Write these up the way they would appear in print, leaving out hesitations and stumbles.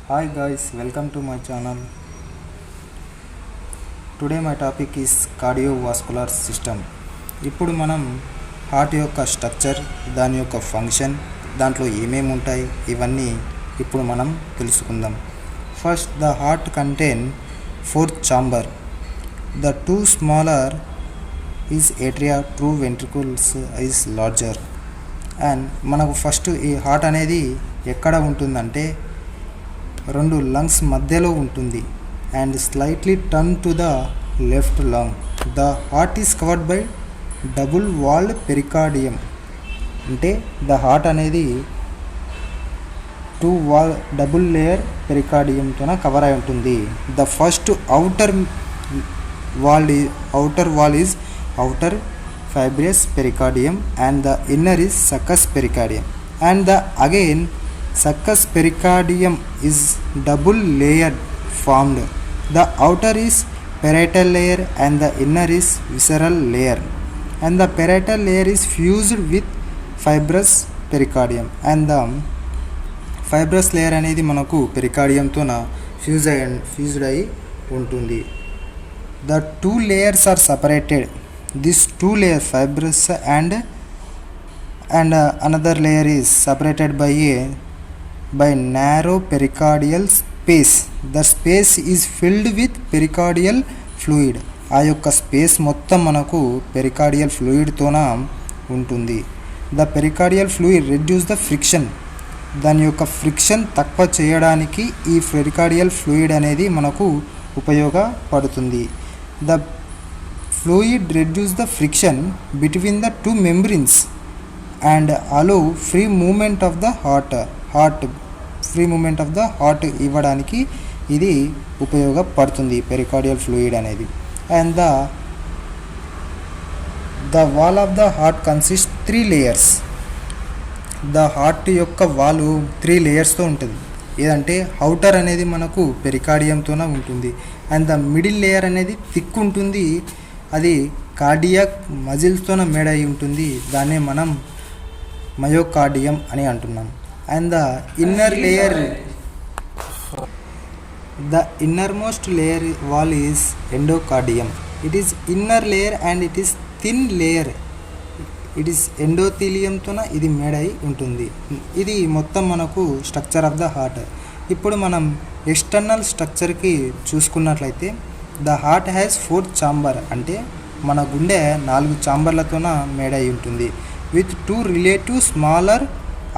Hi guys, welcome to my channel. Today my topic is cardiovascular system. ఇప్పుడు మనం heart యొక్క structure, దాని యొక్క ఫంక్షన్, దాంట్లో ఏమేమి ఉంటాయి ఇవన్నీ ఇప్పుడు మనం తెలుసుకుందాం. First the heart contain 4th chamber. The two smaller is atria, true ventricles is larger. And మనకు ఫస్ట్ ఈ హార్ట్ అనేది ఎక్కడ ఉంటుందంటే రెండు లంగ్స్ మధ్యలో ఉంటుంది and slightly turn to the left lung. The heart is covered by double walled pericardium. అంటే the heart అనేది డబుల్ లేయర్ పెరికార్డియంతో కవర్ అయి ఉంటుంది. The first outer wall is outer fibrous pericardium and the inner is succus pericardium, and the again succus pericardium is double layered formed. The outer is parietal layer and the inner is visceral layer, and the parietal layer is fused with fibrous pericardium, and the fibrous layer అనేది మనకు పెరికార్డియంతో fused అయి ఉంటుంది. The two layers are separated. These two layers, fibrous and another layer is separated by narrow pericardial space. The space is filled with pericardial fluid. ఆ యొక్క space మొత్తం మనకు pericardial ఫ్లూయిడ్తోన ఉంటుంది. The pericardial fluid reduce the friction. దాని యొక్క friction తక్కువ చేయడానికి ఈ పెరికార్డియల్ ఫ్లూయిడ్ అనేది మనకు ఉపయోగపడుతుంది. The fluid reduce the friction between the two membranes and allow free movement of the heart ఇవ్వడానికి ఇది ఉపయోగపడుతుంది పెరికార్డియల్ ఫ్లూయిడ్ అనేది. And the wall of the heart consist 3 layers. The heart యొక్క వాల్ 3 layers ఉంటుంది. ఏదంటే అవుటర్ అనేది మనకు పెరికార్డియంతోనే ఉంటుంది అండ్ ద మిడిల్ లేయర్ అనేది థిక్ ఉంటుంది. అది కార్డియాక్ మజిల్స్తోనే మేడ్ అయి ఉంటుంది. దాన్నే మనం మయోకార్డియం అని అంటున్నాం. And the innermost layer wall is endocardium. It is inner layer and it is thin layer. It is ఎండోథీలియంతోన ఇది మేడ్ అయి ఉంటుంది. ఇది మొత్తం మనకు స్ట్రక్చర్ ఆఫ్ ద హార్ట్. ఇప్పుడు మనం ఎక్స్టర్నల్ స్ట్రక్చర్కి చూసుకున్నట్లయితే the heart has 4th chamber. అంటే మన గుండె 4 ఛాంబర్లతోన మేడ్ అయి ఉంటుంది. With 2 relative smaller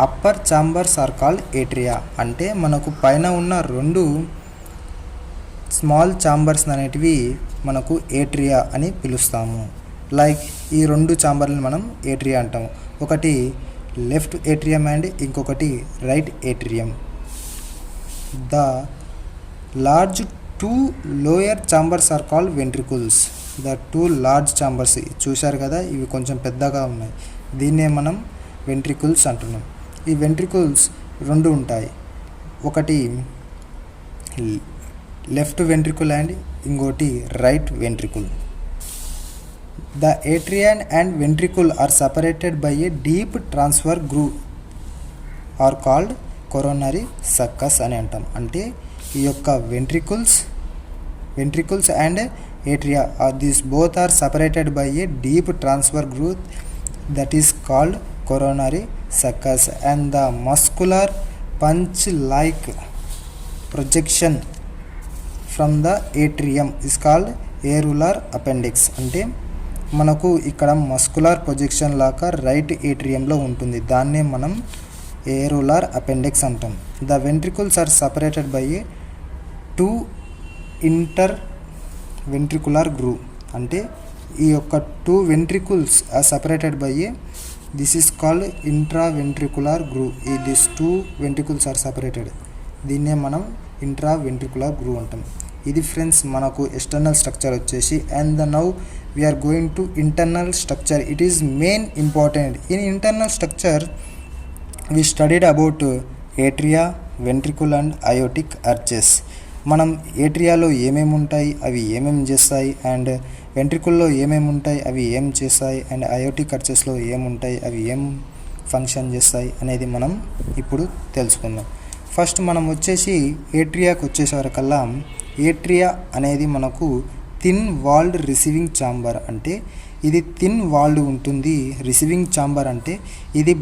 upper chambers are called atria. అంటే మనకు పైన ఉన్న 2 స్మాల్ ఛాంబర్స్ అనేటివి మనకు ఏట్రియా అని పిలుస్తాము. లైక్ ఈ 2 ఛాంబర్లను మనం ఏట్రియా అంటాము. ఒకటి లెఫ్ట్ ఏట్రియం అండ్ ఇంకొకటి right atrium. The large 2 lower chambers are called ventricles. The 2 large chambers చూశారు కదా, ఇవి కొంచెం పెద్దగా ఉన్నాయి. దీన్నే మనం వెంట్రికల్స్ అంటున్నాం. ఈ వెంట్రికల్స్ 2 ఉంటాయి. ఒకటి లెఫ్ట్ వెంట్రికల్ అండ్ ఇంకోటి right ventricle. The atrium and ventricle are separated by a deep transfer groove are called coronary sulcus అని అంటాం. అంటే ఈ యొక్క ventricles and atria these both are separated by a deep transfer groove that is called coronary sulcus. And the muscular pouch like projection from the atrium is called ఏరులర్ appendix. అంటే మనకు ఇక్కడ muscular projection లాగా right ఏట్రియంలో ఉంటుంది. దాన్నే మనం ఏరులర్ అపెండిక్స్ అంటాం. The ventricles are separated by a 2 inter ventricular groove. అంటే ఈ యొక్క 2 ventricles are separated by a this is called intra ventricular groove. This 2 ventricles are separated. దీన్నే మనం ఇంట్రా వెంట్రికులర్ గ్రూవ్ అంటాం. ఇది ఫ్రెండ్స్ మనకు ఎక్స్టర్నల్ స్ట్రక్చర్ వచ్చేసి. And now we are going to internal structure. It is main important. In internal structure we studied about atria, ventricle and aortic arches. మనం ఏట్రియాలో ఏమేమి ఉంటాయి, అవి ఏమేమి చేస్తాయి, అండ్ వెంట్రికల్లో ఏమేమి ఉంటాయి, అవి ఏం చేస్తాయి, అండ్ అయోటిక్ ఆర్చెస్లో ఏముంటాయి, అవి ఏం ఫంక్షన్ చేస్తాయి అనేది మనం ఇప్పుడు తెలుసుకుందాం. ఫస్ట్ మనం వచ్చేసి ఏట్రియాకి వచ్చేసరికల్లా ఏట్రియా అనేది మనకు థిన్ వాల్డ్ రిసీవింగ్ ఛాంబర్, అంటే ఇది థిన్ వాల్డ్ ఉంటుంది. రిసీవింగ్ ఛాంబర్ అంటే ఇది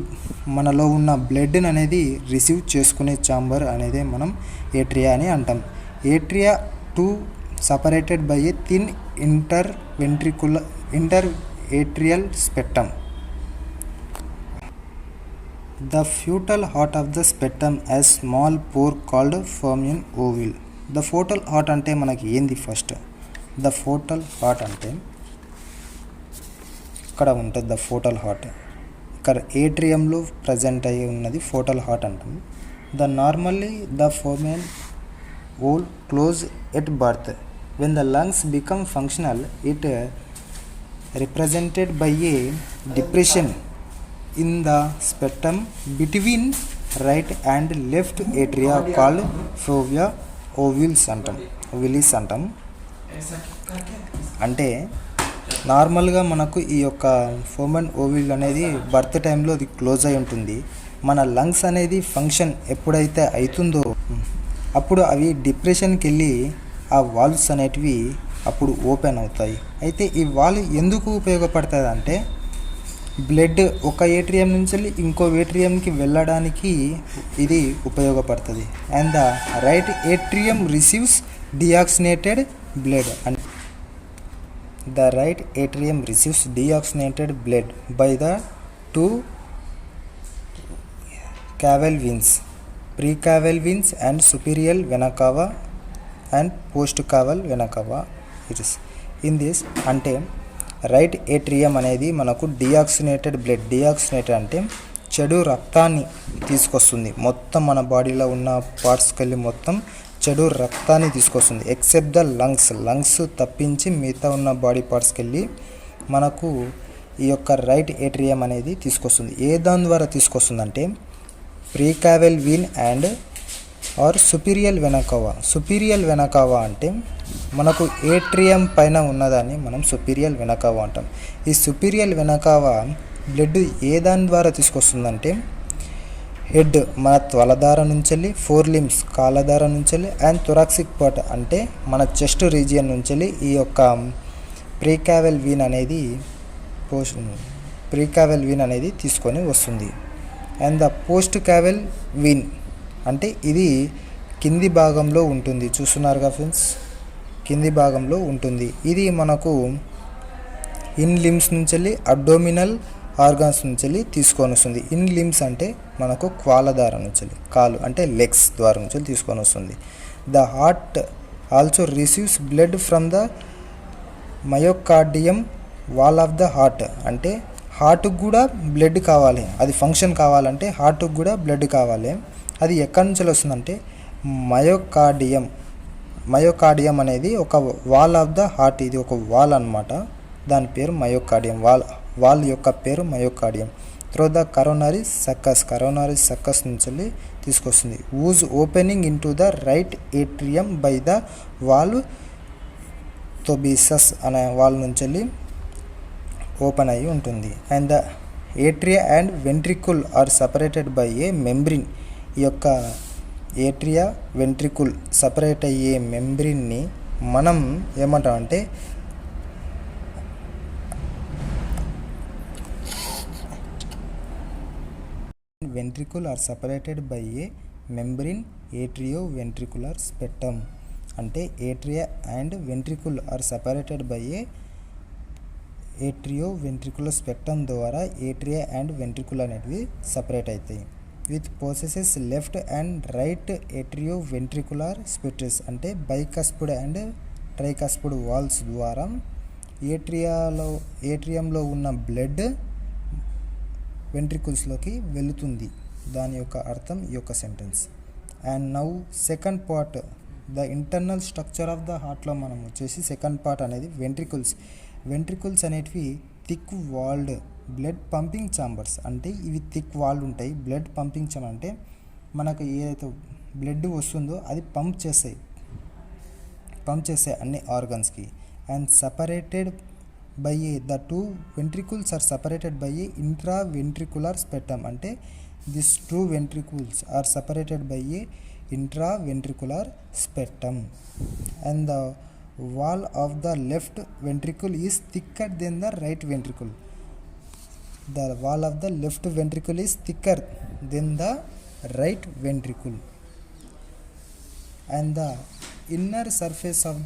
మనలో ఉన్న బ్లడ్ అనేది రిసీవ్ చేసుకునే ఛాంబర్ అనేది మనం ఏట్రియా అని అంటాం. Atria two separated by a thin inter atrial spectrum. The fetal heart of the spectrum as small pore called foramen ovule. The fetal heart అంటే మనకి ఏంది ఫస్ట్? ద ఫోటల్ హార్ట్ అంటే ఇక్కడ ఉంటుంది. ద ఫోటల్ హార్ట్ ఇక్కడ ఏట్రియంలో ప్రజెంట్ అయ్యి ఉన్నది ఫోటల్ హార్ట్ అంటాం. The normally the foramen ovale close at birth. When the lungs become functional it represented by a depression in the spectrum between right and left atria called fovea ovules అంటాం. అంటే నార్మల్గా మనకు ఈ యొక్క ఫోమెన్ ఓవిల్ అనేది birth టైంలో అది క్లోజ్ అయి ఉంటుంది. మన లంగ్స్ అనేది ఫంక్షన్ ఎప్పుడైతే అవుతుందో అప్పుడు అవి డిప్రెషన్కి వెళ్ళి ఆ వాల్వ్స్ అనేటివి అప్పుడు ఓపెన్ అవుతాయి. అయితే ఈ వాల్వ్ ఎందుకు ఉపయోగపడుతుంది అంటే బ్లడ్ ఒక ఏట్రియం నుంచి ఇంకో ఏట్రియంకి వెళ్ళడానికి ఇది ఉపయోగపడుతుంది. And the right atrium receives deoxygenated blood and the right atrium receives deoxygenated blood by the two caval veins, precaval veins and superior vena cava and postcaval vena cava. It is in this అంటే right atrium అనేది మనకు డియాక్సినేటెడ్ blood, డియాక్సినేటెడ్ అంటే చెడు రక్తాన్ని తీసుకొస్తుంది. మొత్తం మన బాడీలో ఉన్న పార్ట్స్కి వెళ్ళి మొత్తం చెడు రక్తాన్ని తీసుకొస్తుంది. ఎక్సెప్ట్ ద లంగ్స్ తప్పించి మిగతా ఉన్న బాడీ పార్ట్స్కి వెళ్ళి మనకు ఈ యొక్క రైట్ ఏట్రియం అనేది తీసుకొస్తుంది. ఏ దాని ద్వారా తీసుకొస్తుందంటే ప్రీకావెల్ వీన్ అండ్ ఆర్ సుపీరియల్ వెనకావా. సుపీరియల్ వెనకావా అంటే మనకు ఏట్రియం పైన ఉన్నదాన్ని మనం సుపీరియల్ వెనకావా అంటాం. ఈ సుపీరియల్ వెనకావా బ్లడ్ ఏ దాని ద్వారా తీసుకొస్తుందంటే హెడ్ మన త్వలధార నుంచి, ఫోర్ లిమ్స్ కాళ్ళధార నుంచి అండ్ థొరాక్సిక్ పార్ట్ అంటే మన చెస్ట్ రీజియన్ నుంచి ఈ యొక్క ప్రీకావెల్ వీన్ అనేది తీసుకొని వస్తుంది. అండ్ ద పోస్ట్ కావెల్ వీన్ అంటే ఇది కింది భాగంలో ఉంటుంది. చూస్తున్నారుగా ఫ్రెండ్స్, కింది భాగంలో ఉంటుంది. ఇది మనకు ఇన్ లిమ్స్ నుంచి అబ్డోమినల్ ఆర్గాన్స్ నుంచి తీసుకొని వస్తుంది. ఇన్ లిమ్స్ అంటే మనకు క్వాల ద్వారా నుంచి, కాలు అంటే లెగ్స్ ద్వారా నుంచి తీసుకొని వస్తుంది. The heart also receives blood from the myocardium wall of the heart. అంటే హార్ట్కి కూడా బ్లడ్ కావాలి, అది ఫంక్షన్ కావాలంటే హార్ట్కి కూడా బ్లడ్ కావాలి. అది ఎక్కడి నుంచి వస్తుందంటే మయోకార్డియం అనేది ఒక వాల్ ఆఫ్ ద హార్ట్. ఇది ఒక వాల్ అన్నమాట, దాని పేరు మయోకార్డియం. వాల్ యొక్క పేరు myocardium. Through the coronary sulcus నుంచి తీసుకొస్తుంది. Whose opening in to the right atrium by the valve Thebesius అనే వాల్ నుంచి ఓపెన్ అయ్యి ఉంటుంది. And the atria and ventricle are separated by a membrane. ఈ యొక్క ఏట్రియా వెంట్రికుల్ సపరేట్ అయ్యే మెంబ్రిన్ని మనం ఏమంటాం అంటే ventricle are separated by a membrane atrioventricular septum. అంటే atria and ventricle are separated by a atrioventricular septum ద్వారా atria and ventricle అనేటివి separate అవుతాయి. With processes left and right atrioventricular septums అంటే bicuspid and ట్రైకస్పుడ్ walls ద్వారా ఏట్రియంలో ఉన్న blood వెంట్రికుల్స్లోకి వెళుతుంది. దాని యొక్క అర్థం ఈ యొక్క sentence. And now second part, the internal structure of the హార్ట్లో మనం వచ్చేసి సెకండ్ పార్ట్ అనేది వెంట్రికుల్స్ అనేటివి thick walled blood pumping chambers. అంటే ఇవి థిక్ వాల్డ్ ఉంటాయి. బ్లడ్ పంపింగ్ ఛాంబర్ అంటే మనకు ఏదైతే బ్లడ్ వస్తుందో అది పంప్ చేస్తాయి అన్ని ఆర్గన్స్కి. And separated by a the two ventricles are separated by a intraventricular septum. అంటే this two ventricles are separated by a intraventricular septum, and the wall of the left ventricle is thicker than the right ventricle. The wall of the left ventricle is thicker than the right ventricle, and the inner surface of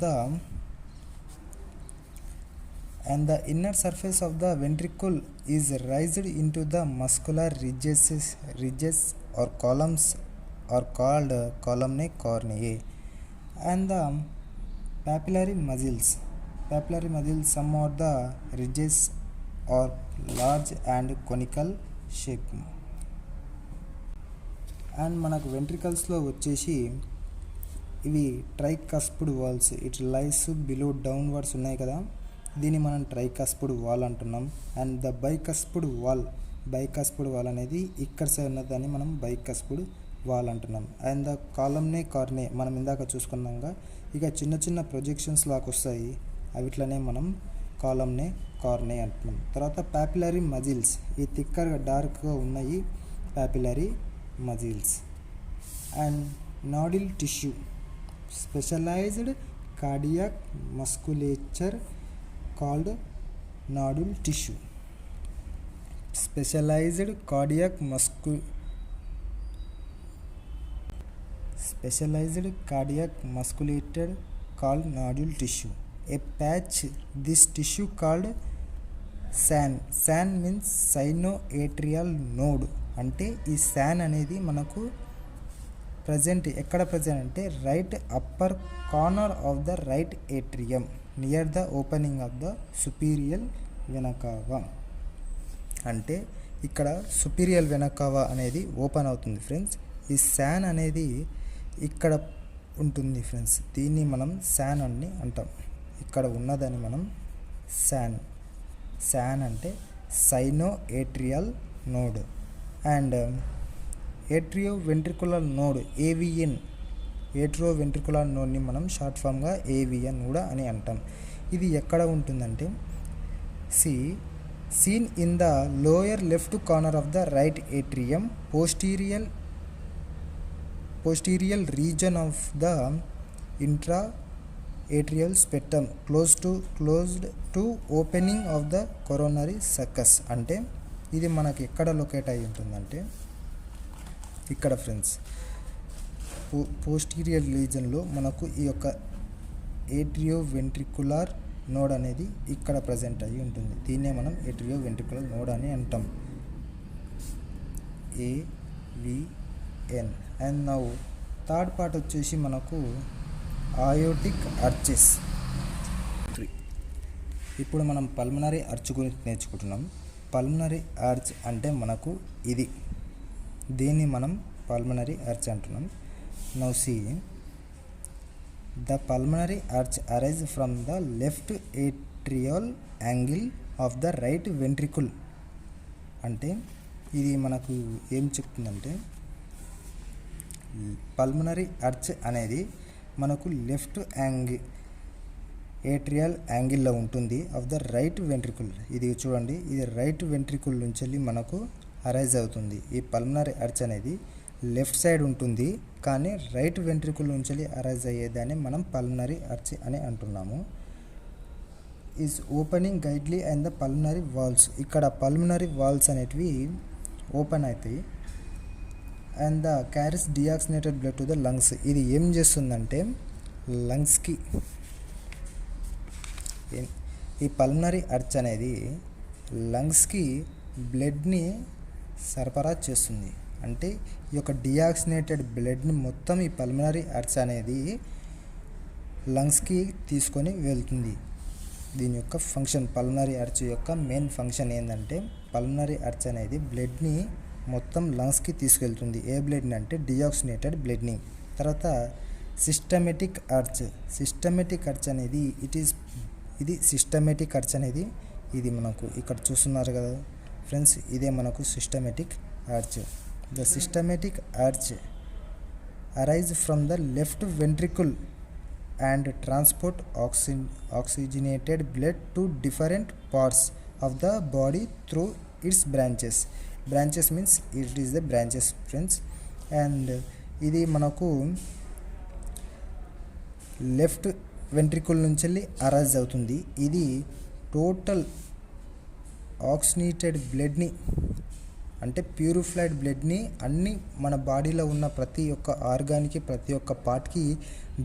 the ventricle is raised into the muscular ridges or columns are called columnae corneae, and the papillary muscles, some of the ridges are large and conical shape. And మనకు వెంట్రికల్స్లో వచ్చేసి ఇవి tricuspid valves, it lies below downwards ఉన్నాయి కదా, దీన్ని మనం tricuspid valve అంటున్నాం. And the bicuspid valve అనేది ఇక్కడ సైడ్ ఉన్నదాన్ని మనం బైకస్పిడ్ వాల్ అంటున్నాం. అండ్ ద కాలమ్నే కార్నే మనం ఇందాక చూసుకున్నాక ఇక చిన్న చిన్న ప్రొజెక్షన్స్ లాగా వస్తాయి, అవిట్లనే మనం కాలమ్నే కార్నే అంటున్నాం. తర్వాత పాపిలరీ మజిల్స్, ఈ థిక్కర్గా డార్క్గా ఉన్నాయి papillary muscles. And nodal tissue, specialised cardiac musculature called nodule tissue. Specialized cardiac musculature called nodule tissue. A patch this tissue called SAN means sinoatrial node. అంటే ఈ SAN అనేది మనకు ఎక్కడ ప్రజెంట్ అంటే right upper corner of the right atrium near the opening of the superior vena cava. అంటే ఇక్కడ సుపీరియల్ వెనకావా అనేది open అవుతుంది ఫ్రెండ్స్. ఈ SAN అనేది ఇక్కడ ఉంటుంది ఫ్రెండ్స్, దీన్ని మనం SAN అని అంటాం. ఇక్కడ ఉన్నదని మనం SAN అంటే సైనోఏట్రియల్ నోడ్. అండ్ ఏట్రియోవెంట్రికులర్ నోడ్ ఏట్రియోవెంట్రికులర్ నోడ్ని మనం షార్ట్ ఫామ్గా AVN కూడా అని అంటాం. ఇది ఎక్కడ ఉంటుందంటే seen in the lower left corner of the right atrium, posterior region of the interatrial septum closed to opening of the coronary sulcus. అంటే ఇది మనకి ఎక్కడ లొకేట్ అయి ఉంటుందంటే ఇక్కడ ఫ్రెండ్స్, పోస్టీరియర్ రీజన్లో మనకు ఈ యొక్క ఏట్రియోవెంట్రికులర్ నోడ్ అనేది ఇక్కడ ప్రజెంట్ అయ్యి ఉంటుంది. దీన్నే మనం ఏట్రియోవెంట్రికులర్ నోడ్ అని అంటాం, AVN. And now third part వచ్చేసి మనకు అయోటిక్ ఆర్చెస్. ఇప్పుడు మనం పల్మనరీ ఆర్చ్ గురించి నేర్చుకుంటున్నాం. పల్మనరీ ఆర్చ్ అంటే మనకు ఇది, దీన్ని మనం పల్మనరీ ఆర్చ్ అంటున్నాం. Now see the pulmonary arch arise from the left atrial angle of the right ventricle. అంటే ఇది మనకు ఏం చెప్తుందంటే పల్మనరీ ఆర్చ్ అనేది మనకు లెఫ్ట్ ఏట్రియల్ యాంగిల్లో ఉంటుంది ఆఫ్ ద రైట్ వెంట్రికుల్. ఇది చూడండి, ఇది రైట్ వెంట్రికుల్ నుంచి మనకు అరైజ్ అవుతుంది. ఈ పల్మనరీ ఆర్చ్ అనేది లెఫ్ట్ సైడ్ ఉంటుంది, కానీ రైట్ వెంట్రికుల్ నుంచి అరైజ్ అయ్యేదాన్ని మనం పల్మనరీ ఆర్చ్ అని అంటున్నాము. ఈజ్ ఓపెనింగ్ గైడ్లీ అండ్ ద పల్మనరీ వాల్స్. ఇక్కడ పల్మనరీ వాల్స్ అనేటివి ఓపెన్ అవుతాయి. And the carries deoxygenated blood to the lungs. ఇది ఏం చేస్తుందంటే లంగ్స్కి, ఈ పల్మనరీ ఆర్చ్ అనేది లంగ్స్కి బ్లడ్ని సరఫరా చేస్తుంది. అంటే ఈ యొక్క డియాక్సినేటెడ్ బ్లడ్ని మొత్తం ఈ పల్మనరీ ఆర్చ్ అనేది లంగ్స్కి తీసుకొని వెళ్తుంది. దీని యొక్క ఫంక్షన్, పల్మనరీ ఆర్చ్ యొక్క మెయిన్ ఫంక్షన్ ఏంటంటే పల్మనరీ ఆర్చ్ అనేది బ్లడ్ని మొత్తం లంగ్స్కి తీసుకెళ్తుంది. ఏ బ్లడ్ని అంటే డియాక్సినేటెడ్ బ్లడ్ని. తర్వాత సిస్టమేటిక్ ఆర్చ్ అనేది ఇది సిస్టమేటిక్ ఆర్చ్ అనేది ఇది మనకు ఇక్కడ చూస్తున్నారు కదా ఫ్రెండ్స్, ఇదే మనకు systematic arch. The systematic arch arise from the left ventricle and transport oxygenated blood to different parts of the body through its branches. Branches means it is the branches friends. And ఇది మనకు left ventricle నుంచి వెళ్ళి arise అవుతుంది. ఇది total oxygenated బ్లడ్ని అంటే purified బ్లడ్ని అన్ని మన బాడీలో ఉన్న ప్రతి ఒక్క ఆర్గాన్కి ప్రతి ఒక్క పార్ట్కి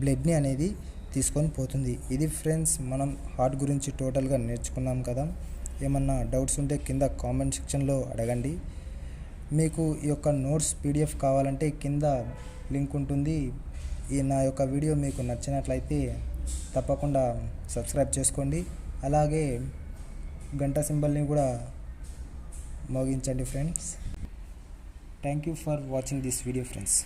బ్లడ్ని అనేది తీసుకొని పోతుంది. ఇది ఫ్రెండ్స్ మనం హార్ట్ గురించి టోటల్గా నేర్చుకున్నాం కదా. ఏమన్నా డౌట్స్ ఉంటే కింద కామెంట్ సెక్షన్లో అడగండి. మీకు ఈ యొక్క నోట్స్ పీడిఎఫ్ కావాలంటే కింద లింక్ ఉంటుంది. ఈ నా యొక్క వీడియో మీకు నచ్చినట్లయితే తప్పకుండా సబ్స్క్రైబ్ చేసుకోండి. అలాగే గంట సింబల్ని కూడా మోగించండి friends. Thank you for watching this video friends.